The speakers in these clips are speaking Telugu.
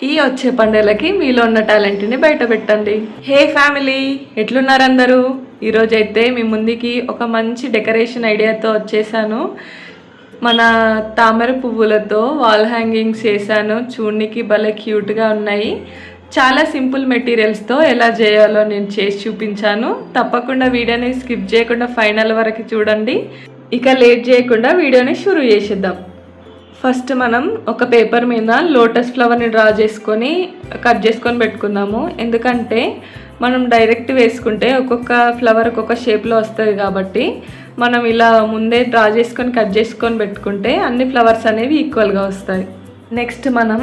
ఈ వచ్చే పండుగలకి మీలో ఉన్న టాలెంట్ని బయట పెట్టండి. హే ఫ్యామిలీ, ఎట్లున్నారు అందరూ? ఈరోజైతే మీ ముందుకి ఒక మంచి డెకరేషన్ ఐడియాతో వచ్చేసాను. మన తామర పువ్వులతో వాల్ హ్యాంగింగ్స్ చేశాను. చూడనికి భలే క్యూట్గా ఉన్నాయి. చాలా సింపుల్ మెటీరియల్స్తో ఎలా చేయాలో నేను చేసి చూపించాను. తప్పకుండా వీడియోని స్కిప్ చేయకుండా ఫైనల్ వరకు చూడండి. ఇక లేట్ చేయకుండా వీడియోని షురూ చేసేద్దాం. ఫస్ట్ మనం ఒక పేపర్ మీద లోటస్ ఫ్లవర్ని డ్రా చేసుకొని కట్ చేసుకొని పెట్టుకుందాము. ఎందుకంటే మనం డైరెక్ట్ వేసుకుంటే ఒక్కొక్క ఫ్లవర్ ఒక్కొక్క షేప్లో వస్తుంది కాబట్టి మనం ఇలా ముందే డ్రా చేసుకొని కట్ చేసుకొని పెట్టుకుంటే అన్ని ఫ్లవర్స్ అనేవి ఈక్వల్గా వస్తాయి. నెక్స్ట్ మనం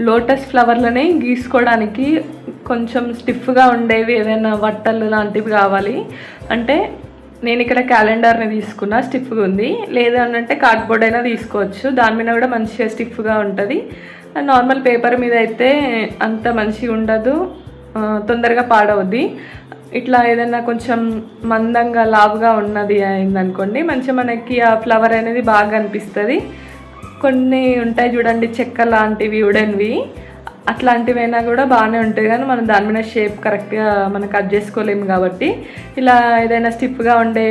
లోటస్ ఫ్లవర్లని గీసుకోవడానికి కొంచెం స్టిఫ్గా ఉండేవి ఏదైనా వట్టలు లాంటివి కావాలి. అంటే నేను ఇక్కడ క్యాలెండర్ని తీసుకున్నా, స్టిఫ్గా ఉంది. లేదు అంటే కార్డ్బోర్డ్ అయినా తీసుకోవచ్చు, దాని మీద కూడా మంచిగా స్టిఫ్గా ఉంటుంది. నార్మల్ పేపర్ మీద అయితే అంత మంచిగా ఉండదు, తొందరగా పాడవుద్ది. ఇట్లా ఏదైనా కొంచెం మందంగా లావుగా ఉన్నది అయిందనుకోండి, మంచిగా మనకి ఆ ఫ్లవర్ అనేది బాగా అనిపిస్తుంది. కొన్ని ఉంటాయి చూడండి చెక్క లాంటివి, వుడెన్వి, అట్లాంటివైనా కూడా బాగానే ఉంటాయి. కానీ మనం దాని మీద షేప్ కరెక్ట్గా మనం కట్ చేసుకోలేము కాబట్టి ఇలా ఏదైనా స్టిఫ్గా ఉండే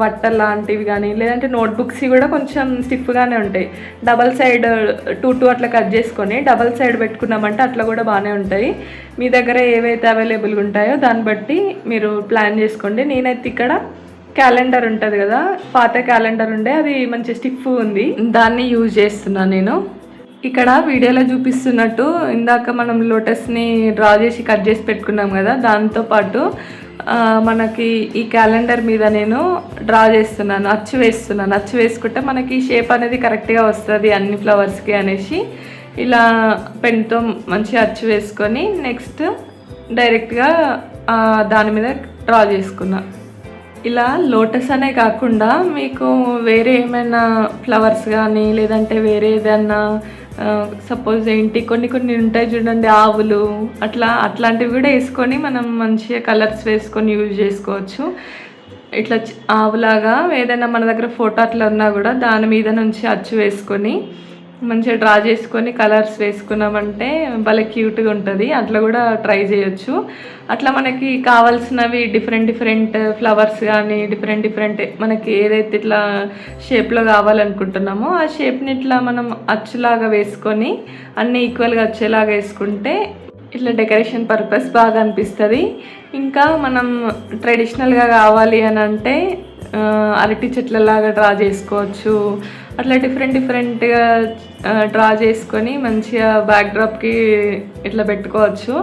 వట్టలు లాంటివి కానీ, లేదంటే నోట్బుక్స్ కూడా కొంచెం స్టిఫ్గానే ఉంటాయి. డబల్ సైడ్ 2 అట్లా కట్ చేసుకొని డబల్ సైడ్ పెట్టుకున్నామంటే అట్లా కూడా బాగానే ఉంటాయి. మీ దగ్గర ఏవైతే అవైలబుల్గా ఉంటాయో దాన్ని బట్టి మీరు ప్లాన్ చేసుకోండి. నేనైతే ఇక్కడ క్యాలెండర్ ఉంటుంది కదా, పాత క్యాలెండర్ ఉండే, అది మంచి స్టిఫ్ ఉంది, దాన్ని యూజ్ చేస్తున్నాను నేను. ఇక్కడ వీడియోలో చూపిస్తున్నట్టు ఇందాక మనం లోటస్ని డ్రా చేసి కట్ చేసి పెట్టుకున్నాం కదా, దాంతోపాటు మనకి ఈ క్యాలెండర్ మీద నేను డ్రా చేస్తున్నాను, అచ్చు వేస్తున్నాను. అచ్చు వేసుకుంటే మనకి షేప్ అనేది కరెక్ట్గా వస్తుంది అన్ని ఫ్లవర్స్కి అనేసి ఇలా పెన్తో మంచిగా అచ్చు వేసుకొని నెక్స్ట్ డైరెక్ట్గా దాని మీద డ్రా చేసుకున్నా. ఇలా లోటస్ అనే కాకుండా మీకు వేరే ఏమైనా ఫ్లవర్స్ కానీ, లేదంటే వేరే ఏదైనా సపోజ్ కొన్ని ఉంటాయి చూడండి, ఆవులు, అట్లాంటివి కూడా వేసుకొని మనం మంచిగా కలర్స్ వేసుకొని యూజ్ చేసుకోవచ్చు. ఇట్లా ఆవులాగా ఏదైనా మన దగ్గర ఫోటో అట్లా ఉన్నా కూడా దాని మీద నుంచి అచ్చు వేసుకొని మంచిగా డ్రా చేసుకొని కలర్స్ వేసుకున్నామంటే భలే క్యూట్గా ఉంటుంది. అట్లా కూడా ట్రై చేయొచ్చు. అట్లా మనకి కావాల్సినవి డిఫరెంట్ ఫ్లవర్స్ కానీ డిఫరెంట్ మనకి ఏదైతే ఇట్లా షేప్లో కావాలనుకుంటున్నామో ఆ షేప్ని ఇట్లా మనం అచ్చులాగా వేసుకొని అన్నీ ఈక్వల్గా వచ్చేలాగా వేసుకుంటే ఇట్లా డెకరేషన్ పర్పస్ బాగా అనిపిస్తుంది. ఇంకా మనం ట్రెడిషనల్గా కావాలి అని అంటే అరటి చెట్లలాగా డ్రా చేసుకోవచ్చు. అట్లా డిఫరెంట్గా డ్రా చేసుకొని మంచిగా బ్యాక్డ్రాప్కి ఇట్లా పెట్టుకోవచ్చు.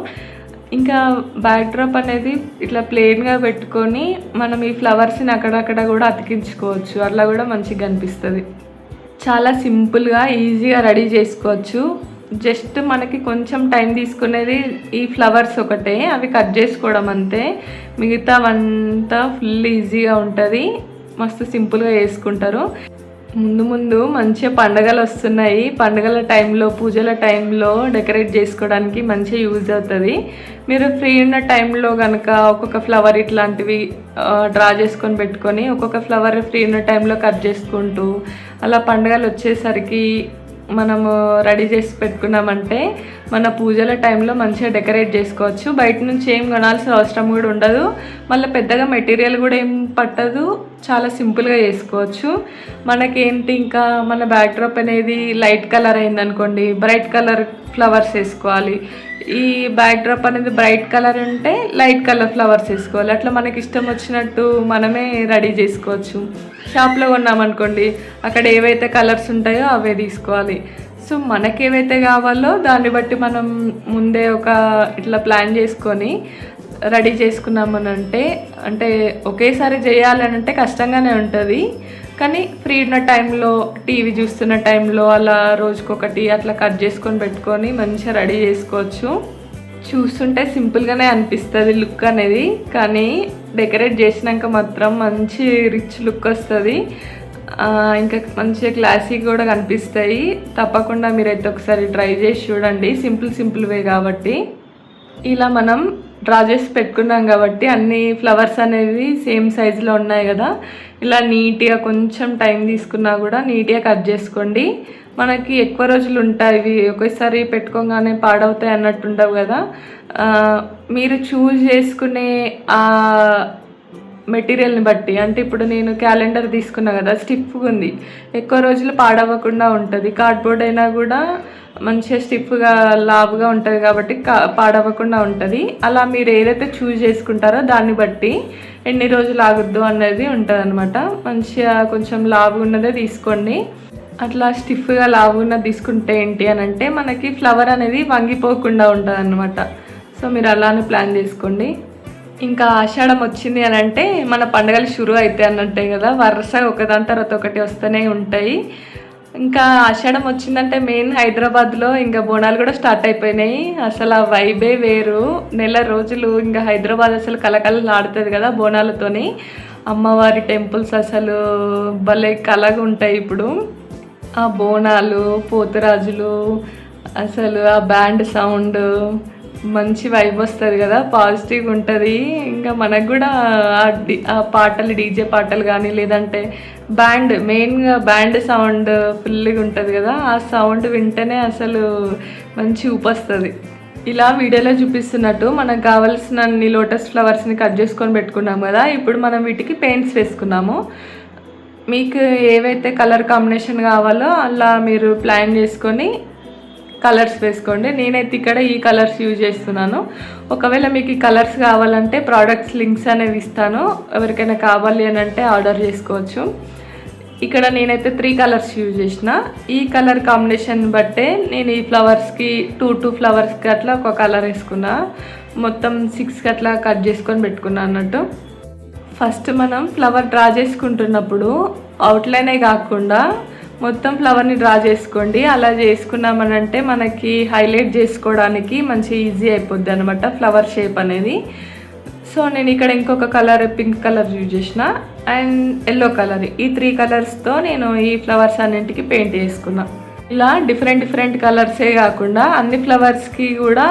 ఇంకా బ్యాక్డ్రాప్ అనేది ఇట్లా ప్లెయిన్గా పెట్టుకొని మనం ఈ ఫ్లవర్స్ని అక్కడక్కడ కూడా అతికించుకోవచ్చు. అట్లా కూడా మంచిగా అనిపిస్తుంది. చాలా సింపుల్గా ఈజీగా రెడీ చేసుకోవచ్చు. జస్ట్ మనకి కొంచెం టైం తీసుకునేది ఈ ఫ్లవర్స్ ఒకటే, అవి కట్ చేసుకోవడం అంతే. మిగతావంతా ఫుల్ ఈజీగా ఉంటుంది, మస్తు సింపుల్గా చేసుకుంటారు. ముందు మంచిగా పండుగలు వస్తున్నాయి. పండుగల టైంలో, పూజల టైంలో డెకరేట్ చేసుకోవడానికి మంచిగా యూజ్ అవుతుంది. మీరు ఫ్రీ ఉన్న టైంలో కనుక ఒక్కొక్క ఫ్లవర్ ఇట్లాంటివి డ్రా చేసుకొని పెట్టుకొని ఒక్కొక్క ఫ్లవర్ ఫ్రీ ఉన్న టైంలో కట్ చేసుకుంటూ అలా పండుగలు వచ్చేసరికి మనము రెడీ చేసి పెట్టుకున్నామంటే మన పూజల టైంలో మంచిగా డెకరేట్ చేసుకోవచ్చు. బయట నుంచి ఏం కొనాల్సిన అవసరం కూడా ఉండదు. మళ్ళీ పెద్దగా మెటీరియల్ కూడా ఏం పట్టదు, చాలా సింపుల్గా చేసుకోవచ్చు. మనకేంటి, ఇంకా మన బ్యాక్డ్రాప్ అనేది లైట్ కలర్ అయిందనుకోండి, బ్రైట్ కలర్ ఫ్లవర్స్ వేసుకోవాలి. ఈ బ్యాక్డ్రాప్ అనేది బ్రైట్ కలర్ ఉంటే లైట్ కలర్ ఫ్లవర్స్ వేసుకోవాలి. అట్లా మనకి ఇష్టం వచ్చినట్టు మనమే రెడీ చేసుకోవచ్చు. షాప్లో కొన్నామనుకోండి, అక్కడ ఏవైతే కలర్స్ ఉంటాయో అవే తీసుకోవాలి. సో మనకి ఏవైతే కావాలో దాన్ని బట్టి మనం ముందే ఇట్లా ప్లాన్ చేసుకొని రెడీ చేసుకున్నామనంటే, అంటే ఒకేసారి చేయాలనంటే కష్టంగానే ఉంటుంది. కానీ ఫ్రీ ఉన్న టైంలో, టీవీ చూస్తున్న టైంలో అలా రోజుకొకటి అట్లా కట్ చేసుకొని పెట్టుకొని మంచిగా రెడీ చేసుకోవచ్చు. చూస్తుంటే సింపుల్గానే అనిపిస్తుంది లుక్ అనేది, కానీ డెకరేట్ చేసినాక మాత్రం మంచి రిచ్ లుక్ వస్తుంది. ఇంకా మంచిగా క్లాసిక్ కూడా కనిపిస్తాయి. తప్పకుండా మీరైతే ఒకసారి ట్రై చేసి చూడండి. సింపుల్ వే కాబట్టి. ఇలా మనం డ్రా చేసి పెట్టుకున్నాం కాబట్టి అన్ని ఫ్లవర్స్ అనేవి సేమ్ సైజులో ఉన్నాయి కదా, ఇలా నీట్గా కొంచెం టైం తీసుకున్నా కూడా నీట్గా కట్ చేసుకోండి. మనకి ఎక్కువ రోజులు ఉంటాయి, ఇవి ఒకేసారి పెట్టుకోగానే పాడవుతాయి అన్నట్టు ఉండవు కదా. మీరు చూస్ చేసుకునే ఆ మెటీరియల్ని బట్టి, అంటే ఇప్పుడు నేను క్యాలెండర్ తీసుకున్నా కదా, స్టిఫ్గా ఉంది, ఎక్కువ రోజులు పాడవకుండా ఉంటుంది. కార్డ్బోర్డ్ అయినా కూడా మంచిగా స్టిఫ్గా లావుగా ఉంటుంది కాబట్టి పాడవకుండా ఉంటుంది. అలా మీరు ఏదైతే చూస్ చేసుకుంటారో దాన్ని బట్టి ఎన్ని రోజులు ఆగుద్దు అనేది ఉంటుంది అనమాట. మంచిగా కొంచెం లావుగా ఉన్నదే తీసుకోండి. అట్లా స్టిఫ్గా లావుగా ఉన్నది తీసుకుంటే ఏంటి అని అంటే మనకి ఫ్లవర్ అనేది వంగిపోకుండా ఉంటుంది అనమాట. సో మీరు అలానే ప్లాన్ చేసుకోండి. ఇంకా ఆషాఢం వచ్చింది అని అంటే మన పండుగలు షురూ అవుతాయి అన్నట్టే కదా, వరుసగా ఒకదాని తర్వాత ఒకటి వస్తూనే ఉంటాయి. ఇంకా ఆషాఢం వచ్చిందంటే మెయిన్ హైదరాబాద్లో ఇంకా బోనాలు కూడా స్టార్ట్ అయిపోయినాయి. అసలు ఆ వైబే వేరు, నెల రోజులు ఇంకా హైదరాబాద్ అసలు కలకలలాడుతుంది కదా బోనాలతోని. అమ్మవారి టెంపుల్స్ అసలు భలే కలగా ఉంటాయి. ఇప్పుడు ఆ బోనాలు, పోతురాజులు, అసలు ఆ బ్యాండ్ సౌండ్ మంచి వైబ్ వస్తుంది కదా, పాజిటివ్గా ఉంటుంది. ఇంకా మనకు కూడా ఆ పాటలు, డీజే పాటలు కానీ లేదంటే బ్యాండ్, మెయిన్గా బ్యాండ్ సౌండ్ ఫుల్గా ఉంటుంది కదా, ఆ సౌండ్ వింటేనే అసలు మంచి ఊపొస్తుంది. ఇలా వీడియోలో చూపిస్తున్నట్టు మనకు కావాల్సిన అన్ని లోటస్ ఫ్లవర్స్ని కట్ చేసుకొని పెట్టుకున్నాం కదా. ఇప్పుడు మనం వీటికి పెయింట్స్ వేసుకున్నాము. మీకు ఏవైతే కలర్ కాంబినేషన్ కావాలో అలా మీరు ప్లాన్ చేసుకొని కలర్స్ వేసుకోండి. నేనైతే ఇక్కడ ఈ కలర్స్ యూజ్ చేస్తున్నాను. ఒకవేళ మీకు ఈ కలర్స్ కావాలంటే ప్రోడక్ట్స్ లింక్స్ అనేవి ఇస్తాను, ఎవరికైనా కావాలి అని అంటే ఆర్డర్ చేసుకోవచ్చు. ఇక్కడ నేనైతే 3 కలర్స్ యూజ్ చేసిన. ఈ కలర్ కాంబినేషన్ బట్టే నేను ఈ ఫ్లవర్స్కి 2 ఫ్లవర్స్కి అట్లా ఒక కలర్ వేసుకున్నా. మొత్తం 6 అట్లా కట్ చేసుకొని పెట్టుకున్నా అన్నట్టు. ఫస్ట్ మనం ఫ్లవర్ డ్రా చేసుకుంటున్నప్పుడు అవుట్లైనే కాకుండా మొత్తం ఫ్లవర్ని డ్రా చేసుకోండి. అలా చేసుకున్నామనంటే మనకి హైలైట్ చేసుకోవడానికి మంచి ఈజీ అయిపోద్ది అనమాట ఫ్లవర్ షేప్ అనేది. సో నేను ఇక్కడ ఇంకొక కలర్ పింక్ కలర్ యూజ్ చేసిన అండ్ ఎల్లో కలర్, ఈ 3 కలర్స్తో నేను ఈ ఫ్లవర్స్ అన్నింటికి పెయింట్ చేసుకున్నా. ఇలా డిఫరెంట్ కలర్సే కాకుండా అన్ని ఫ్లవర్స్కి కూడా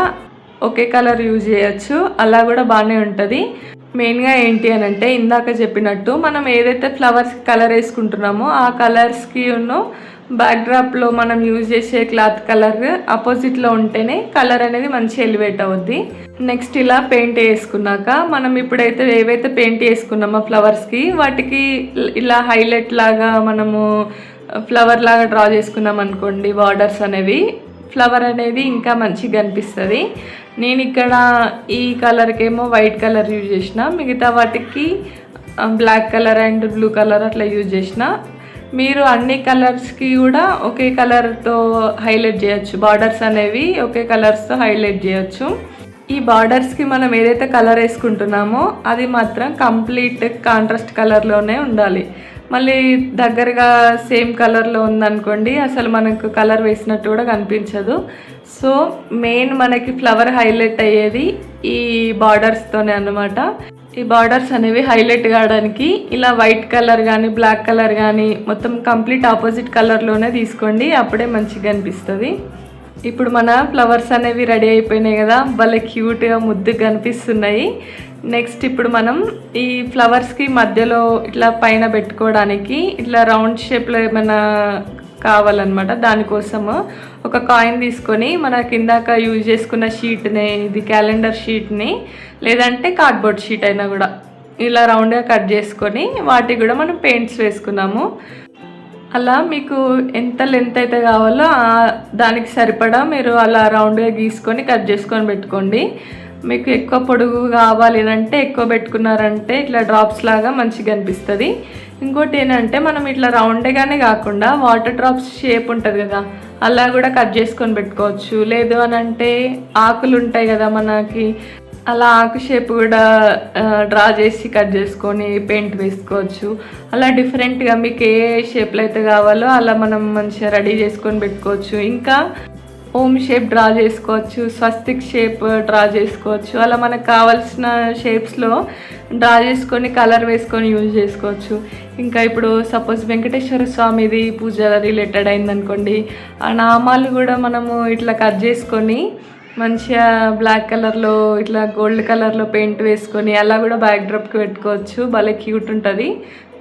ఒకే కలర్ యూజ్ చేయొచ్చు, అలా కూడా బాగానే ఉంటుంది. మెయిన్గా ఏంటి అని అంటే ఇందాక చెప్పినట్టు మనం ఏదైతే ఫ్లవర్స్కి కలర్ వేసుకుంటున్నామో ఆ కలర్స్కి బ్యాక్డ్రాప్లో మనం యూజ్ చేసే క్లాత్ కలర్ ఆపోజిట్లో ఉంటేనే కలర్ అనేది మంచి ఎలివేట్ అవుద్ది. నెక్స్ట్ ఇలా పెయింట్ వేసుకున్నాక మనం ఇప్పుడైతే ఏవైతే పెయింట్ వేసుకున్నామో ఫ్లవర్స్కి వాటికి ఇలా హైలైట్ లాగా మనము ఫ్లవర్ లాగా డ్రా చేసుకున్నాం అనుకోండి, బార్డర్స్ అనేవి, ఫ్లవర్ అనేది ఇంకా మంచిగా అనిపిస్తుంది. నేను ఇక్కడ ఈ కలర్కి ఏమో వైట్ కలర్ యూజ్ చేసిన, మిగతా వాటికి black colour and blue colour అట్లా యూజ్ చేసిన. మీరు అన్ని కలర్స్కి కూడా ఒకే కలర్తో హైలైట్ చేయొచ్చు, బార్డర్స్ అనేవి ఒకే కలర్స్తో హైలైట్ చేయొచ్చు. ఈ బార్డర్స్కి మనం ఏదైతే కలర్ వేసుకుంటున్నామో అది మాత్రం కంప్లీట్ కాంట్రాస్ట్ కలర్లోనే ఉండాలి. మళ్ళీ దగ్గరగా సేమ్ కలర్లో ఉందనుకోండి అసలు మనకు కలర్ వేసినట్టు కూడా కనిపించదు. సో మెయిన్ మనకి ఫ్లవర్ హైలైట్ అయ్యేది ఈ బార్డర్స్తోనే అన్నమాట. ఈ బార్డర్స్ అనేవి హైలైట్ కావడానికి ఇలా వైట్ కలర్ కానీ బ్లాక్ కలర్ కానీ మొత్తం కంప్లీట్ ఆపోజిట్ కలర్లోనే తీసుకోండి, అప్పుడే మంచిగా అనిపిస్తుంది. ఇప్పుడు మన ఫ్లవర్స్ అనేవి రెడీ అయిపోయినాయి కదా, భలే క్యూట్గా ముద్దుగా కనిపిస్తున్నాయి. నెక్స్ట్ ఇప్పుడు మనం ఈ ఫ్లవర్స్కి మధ్యలో ఇట్లా పైన పెట్టుకోవడానికి ఇట్లా రౌండ్ షేప్లో ఏమైనా కావాలన్నమాట. దానికోసము ఒక కాయిన్ తీసుకొని మన కిందాక యూజ్ చేసుకున్న షీట్ని, ఇది క్యాలెండర్ షీట్ని లేదంటే కార్డ్బోర్డ్ షీట్ అయినా కూడా ఇలా రౌండ్గా కట్ చేసుకొని వాటికి కూడా మనం పెయింట్స్ వేసుకున్నాము. అలా మీకు ఎంత లెంత్ అయితే కావాలో దానికి సరిపడా మీరు అలా రౌండ్గా గీసుకొని కట్ చేసుకొని పెట్టుకోండి. మీకు ఎక్కువ పొడుగు కావాలి అంటే ఎక్కువ పెట్టుకున్నారంటే ఇట్లా డ్రాప్స్ లాగా మంచిగా అనిపిస్తుంది. ఇంకోటి ఏంటంటే మనం ఇట్లా రౌండ్గానే కాకుండా వాటర్ డ్రాప్స్ షేప్ ఉంటుంది కదా, అలా కూడా కట్ చేసుకొని పెట్టుకోవచ్చు. లేదు అని అంటే ఆకులు ఉంటాయి కదా మనకి, అలా ఆకు షేప్ కూడా డ్రా చేసి కట్ చేసుకొని పెయింట్ వేసుకోవచ్చు. అలా డిఫరెంట్గా మీకు ఏ షేప్లో అయితే కావాలో అలా మనం మంచిగా రెడీ చేసుకొని పెట్టుకోవచ్చు. ఇంకా ఓమ్ షేప్ డ్రా చేసుకోవచ్చు, స్వస్తిక్ షేప్ డ్రా చేసుకోవచ్చు. అలా మనకు కావాల్సిన షేప్స్లో డ్రా చేసుకొని కలర్ వేసుకొని యూజ్ చేసుకోవచ్చు. ఇంకా ఇప్పుడు సపోజ్ వెంకటేశ్వర స్వామిది పూజ రిలేటెడ్ అయిందనుకోండి, ఆ నామాలు కూడా మనము ఇట్లా కట్ చేసుకొని మంచిగా బ్లాక్ కలర్లో ఇట్లా గోల్డ్ కలర్లో పెయింట్ వేసుకొని అలా కూడా బ్యాక్ డ్రాప్కి పెట్టుకోవచ్చు. భలే క్యూట్ ఉంటుంది.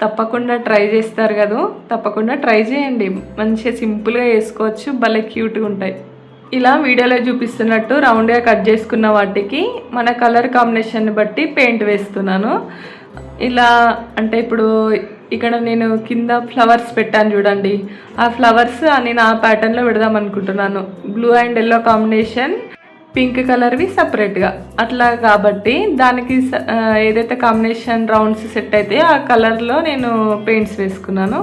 తప్పకుండా ట్రై చేస్తారు కదా, తప్పకుండా ట్రై చేయండి. మంచిగా సింపుల్గా వేసుకోవచ్చు, భలే క్యూట్గా ఉంటాయి. ఇలా వీడియోలో చూపిస్తున్నట్టు రౌండ్గా కట్ చేసుకున్న వాటికి మన కలర్ కాంబినేషన్ని బట్టి పెయింట్ వేస్తున్నాను. ఇలా అంటే ఇప్పుడు ఇక్కడ నేను కింద ఫ్లవర్స్ పెట్టాను చూడండి, ఆ ఫ్లవర్స్ నేను ఆ ప్యాటర్న్లో పెడదాం అనుకుంటున్నాను. Blue and yellow combination, pink కలర్వి సపరేట్గా అట్లా. కాబట్టి దానికి ఏదైతే కాంబినేషన్ రౌండ్స్ సెట్ అయితే ఆ కలర్లో నేను పెయింట్స్ వేసుకున్నాను.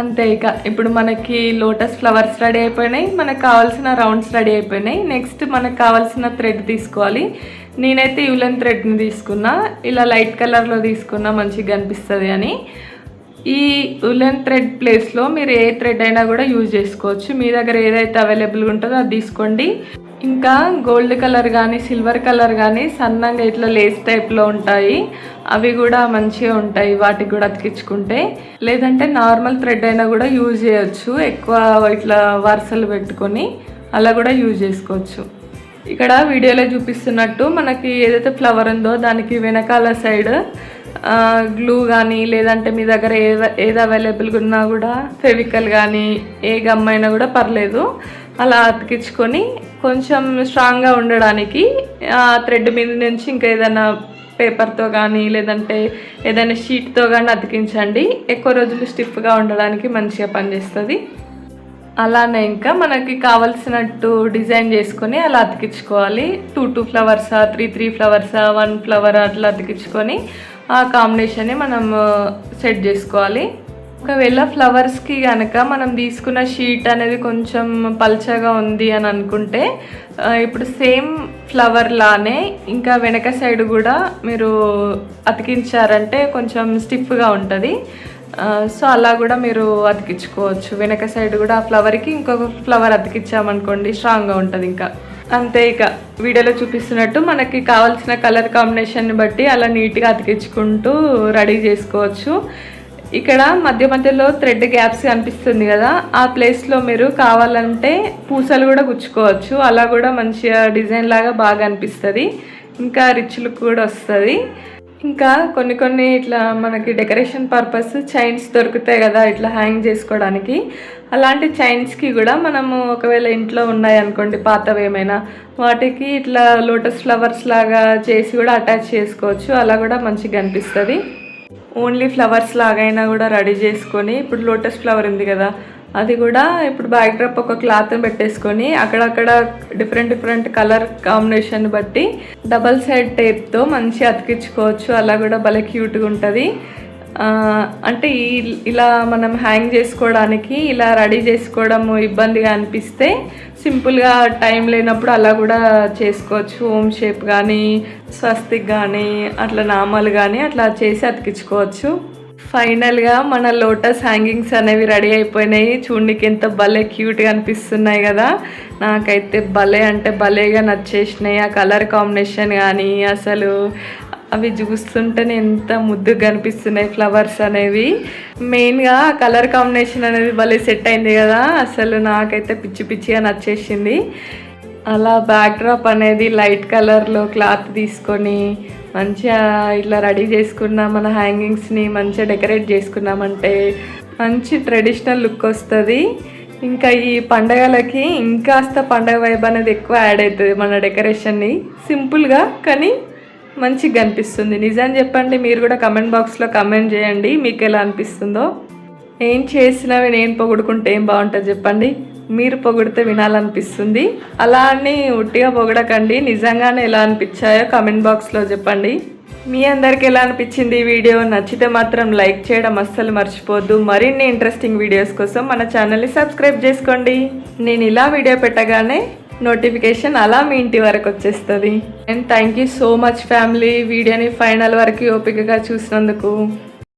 అంతే. ఇక ఇప్పుడు మనకి లోటస్ ఫ్లవర్స్ రెడీ అయిపోయినాయి, మనకు కావాల్సిన రౌండ్స్ రెడీ అయిపోయినాయి. నెక్స్ట్ మనకు కావాల్సిన థ్రెడ్ తీసుకోవాలి. నేనైతే యూలెన్ థ్రెడ్ని తీసుకున్నా, ఇలా లైట్ కలర్లో తీసుకున్నా మంచిగా కనిపిస్తుంది అని. ఈ ఉలెన్ థ్రెడ్ ప్లేస్లో మీరు ఏ థ్రెడ్ అయినా కూడా యూజ్ చేసుకోవచ్చు. మీ దగ్గర ఏదైతే అవైలబుల్గా ఉంటుందో అది తీసుకోండి. ఇంకా గోల్డ్ కలర్ కానీ సిల్వర్ కలర్ కానీ సన్నంగా ఇట్లా లేస్ టైప్లో ఉంటాయి, అవి కూడా మంచిగా ఉంటాయి, వాటికి కూడా అతికించుకుంటే. లేదంటే నార్మల్ థ్రెడ్ అయినా కూడా యూజ్ చేయొచ్చు, ఎక్కువ ఇట్లా వరుసలు పెట్టుకొని అలా కూడా యూజ్ చేసుకోవచ్చు. ఇక్కడ వీడియోలో చూపిస్తున్నట్టు మనకి ఏదైతే ఫ్లవర్ ఉందో దానికి వెనకాల సైడ్ గ్లూ కానీ లేదంటే మీ దగ్గర ఏది అవైలబుల్గా ఉన్నా కూడా ఫెవికల్ కానీ ఏ గమ్ అయినా కూడా పర్లేదు, అలా అతికించుకొని కొంచెం స్ట్రాంగ్గా ఉండడానికి థ్రెడ్ మీద నుంచి ఇంకా ఏదైనా పేపర్తో కానీ లేదంటే ఏదైనా షీట్తో కానీ అతికించండి. ఎక్కువ రోజులు స్టిఫ్గా ఉండడానికి మంచిగా పనిచేస్తుంది. అలానే ఇంకా మనకి కావాల్సినట్టు డిజైన్ చేసుకొని అలా అతికించుకోవాలి. 2 ఫ్లవర్సా 3 ఫ్లవర్సా 1 ఫ్లవర్ అట్లా అతికించుకొని ఆ కాంబినేషన్ని మనం సెట్ చేసుకోవాలి. ఒకవేళ ఫ్లవర్స్కి కనుక మనం తీసుకున్న షీట్ అనేది కొంచెం పల్చగా ఉంది అని అనుకుంటే ఇప్పుడు సేమ్ ఫ్లవర్ లానే ఇంకా వెనక సైడ్ కూడా మీరు అతికించారంటే కొంచెం స్టిఫ్గా ఉంటుంది. సో అలా కూడా మీరు అతికించుకోవచ్చు. వెనక సైడ్ కూడా ఆ ఫ్లవర్కి ఇంకొక ఫ్లవర్ అతికించామనుకోండి స్ట్రాంగ్గా ఉంటుంది ఇంకా. అంతే. ఇక వీడియోలో చూపిస్తున్నట్టు మనకి కావాల్సిన కలర్ కాంబినేషన్ని బట్టి అలా నీట్గా అతికించుకుంటూ రెడీ చేసుకోవచ్చు. ఇక్కడ మధ్య మధ్యలో థ్రెడ్ గ్యాప్స్ కనిపిస్తుంది కదా, ఆ ప్లేస్లో మీరు కావాలంటే పూసలు కూడా గుచ్చుకోవచ్చు. అలా కూడా మంచిగా డిజైన్ లాగా బాగా అనిపిస్తుంది, ఇంకా రిచ్ లుక్ కూడా వస్తుంది. ఇంకా కొన్ని ఇట్లా మనకి డెకరేషన్ పర్పస్ చైన్స్ దొరుకుతాయి కదా ఇట్లా హ్యాంగ్ చేసుకోవడానికి. అలాంటి చైన్స్కి కూడా మనము ఒకవేళ ఇంట్లో ఉన్నాయి అనుకోండి పాతవి ఏమైనా, వాటికి ఇట్లా లోటస్ ఫ్లవర్స్ లాగా చేసి కూడా అటాచ్ చేసుకోవచ్చు. అలా కూడా మంచిగా అనిపిస్తుంది. ఓన్లీ ఫ్లవర్స్ లాగైనా కూడా రెడీ చేసుకొని, ఇప్పుడు లోటస్ ఫ్లవర్ ఉంది కదా అది కూడా ఇప్పుడు బ్యాక్ డ్రాప్ ఒక క్లాత్ పెట్టేసుకొని అక్కడక్కడ డిఫరెంట్ కలర్ కాంబినేషన్ బట్టి డబల్ సైడ్ టేప్తో మంచిగా అతికించుకోవచ్చు. అలా కూడా భలే క్యూట్గా ఉంటుంది. అంటే ఇలా మనం హ్యాంగ్ చేసుకోవడానికి ఇలా రెడీ చేసుకోవడం ఇబ్బందిగా అనిపిస్తే సింపుల్గా టైం లేనప్పుడు అలా కూడా చేసుకోవచ్చు. హోమ్ షేప్ కానీ స్వస్తిక్ కానీ అట్లా నామాలు కానీ అట్లా చేసి అతికించుకోవచ్చు. ఫైనల్గా మన లోటస్ హ్యాంగింగ్స్ అనేవి రెడీ అయిపోయినాయి. చూడడానికి ఎంత భలే క్యూట్గా అనిపిస్తున్నాయి కదా. నాకైతే భలే అంటే భలేగా నచ్చేసినాయి. ఆ కలర్ కాంబినేషన్ కానీ అసలు అవి చూస్తుంటేనే ఎంత ముద్దుగా కనిపిస్తున్నాయి ఫ్లవర్స్ అనేవి. మెయిన్గా కలర్ కాంబినేషన్ అనేది భలే సెట్ అయింది కదా, అసలు నాకైతే పిచ్చిగా నచ్చేసింది. అలా బ్యాక్ డ్రాప్ అనేది లైట్ కలర్లో క్లాత్ తీసుకొని మంచిగా ఇట్లా రెడీ చేసుకున్న మన హ్యాంగింగ్స్ని మంచిగా డెకరేట్ చేసుకున్నామంటే మంచి ట్రెడిషనల్ లుక్ వస్తుంది. ఇంకా ఈ పండగలకి ఇంకాస్త పండగ వైబ్ అనేది ఎక్కువ యాడ్ అవుతుంది మన డెకరేషన్ని. సింపుల్గా కానీ మంచిగా కనిపిస్తుంది. నిజం చెప్పండి, మీరు కూడా కమెంట్ బాక్స్లో కమెంట్ చేయండి మీకు ఎలా అనిపిస్తుందో. ఏం చేసినవి నేను పొగుడుకుంటే ఏం బాగుంటుంది చెప్పండి, మీరు పొగిడితే వినాలనిపిస్తుంది. అలా అని ఉట్టిగా పొగడకండి, నిజంగానే ఎలా అనిపించాయో కమెంట్ బాక్స్లో చెప్పండి. మీ అందరికి ఎలా అనిపించింది ఈ వీడియో? నచ్చితే మాత్రం లైక్ చేయడం అస్సలు మర్చిపోద్దు. మరిన్ని ఇంట్రెస్టింగ్ వీడియోస్ కోసం మన ఛానల్ని సబ్స్క్రైబ్ చేసుకోండి. నేను ఇలా వీడియో పెట్టగానే నోటిఫికేషన్ అలా మీ ఇంటి వరకు వచ్చేస్తుంది. And thank you so much family, వీడియోని ఫైనల్ వరకు ఓపికగా చూసినందుకు.